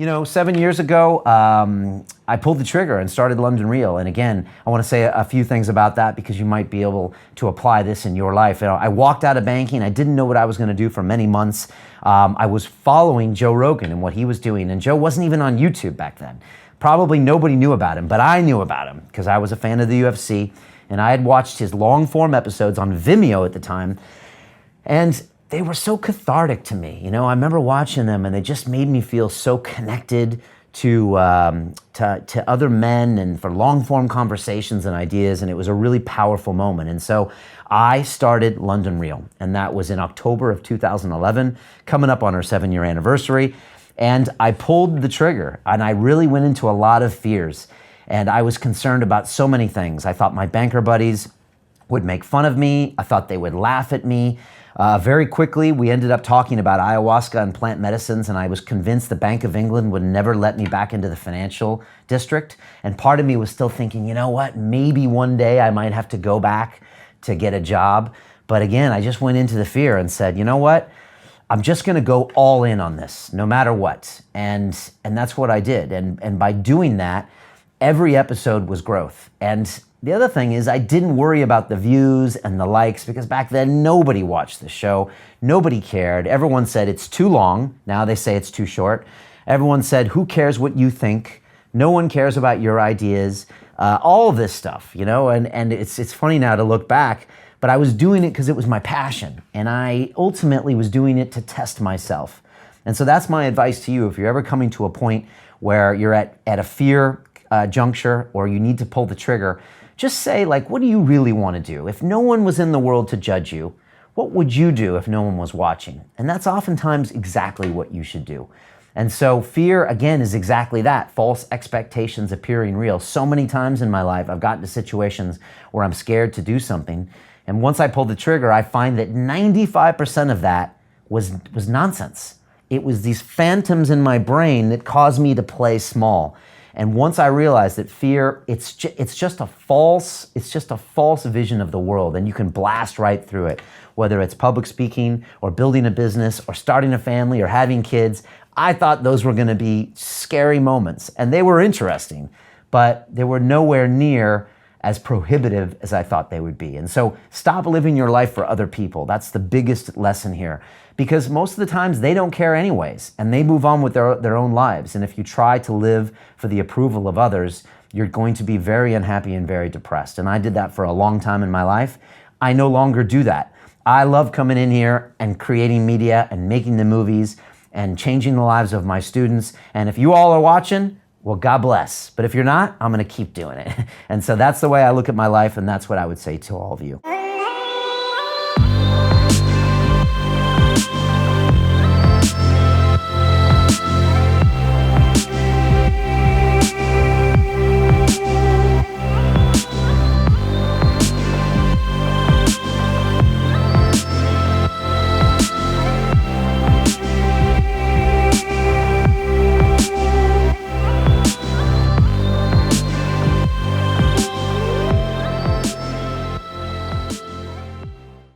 You know, 7 years ago, I pulled the trigger and started London Real. And again, I want to say a few things about that because you might be able to apply this in your life. You know, I walked out of banking. I didn't know what I was going to do for many months. I was following Joe Rogan and what he was doing. And Joe wasn't even on YouTube back then. Probably nobody knew about him, but I knew about him because I was a fan of the UFC. And I had watched his long-form episodes on Vimeo at the time. And they were so cathartic to me. You know, I remember watching them and they just made me feel so connected to other men and for long-form conversations and ideas, and it was a really powerful moment. And so I started London Real, and that was in October of 2011, coming up on our 7-year anniversary. And I pulled the trigger, and I really went into a lot of fears. And I was concerned about so many things. I thought my banker buddies would make fun of me. I thought they would laugh at me. Very quickly, we ended up talking about ayahuasca and plant medicines, and I was convinced the Bank of England would never let me back into the financial district. And part of me was still thinking, you know what, maybe one day I might have to go back to get a job. But again, I just went into the fear and said, you know what, I'm just gonna go all in on this, no matter what. And that's what I did. And by doing that, every episode was growth. And the other thing is I didn't worry about the views and the likes because back then nobody watched the show. Nobody cared. Everyone said it's too long. Now they say it's too short. Everyone said, who cares what you think? No one cares about your ideas. All of this stuff, you know, and it's funny now to look back, but I was doing it because it was my passion. And I ultimately was doing it to test myself. And so that's my advice to you. If you're ever coming to a point where you're at a fear juncture or you need to pull the trigger, just say, like, what do you really want to do? If no one was in the world to judge you, what would you do if no one was watching? And that's oftentimes exactly what you should do. And so fear, again, is exactly that, false expectations appearing real. So many times in my life, I've gotten to situations where I'm scared to do something. And once I pull the trigger, I find that 95% of that was nonsense. It was these phantoms in my brain that caused me to play small. And once I realized that fear, it's just a false vision of the world, and you can blast right through it, whether it's public speaking or building a business or starting a family or having kids. I thought those were going to be scary moments, and they were interesting, but they were nowhere near as prohibitive as I thought they would be. And so stop living your life for other people. That's the biggest lesson here. Because most of the times they don't care anyways, and they move on with their own lives. And if you try to live for the approval of others, you're going to be very unhappy and very depressed. And I did that for a long time in my life. I no longer do that. I love coming in here and creating media and making the movies and changing the lives of my students. And if you all are watching, well, God bless. But if you're not, I'm gonna keep doing it. And so that's the way I look at my life, and that's what I would say to all of you.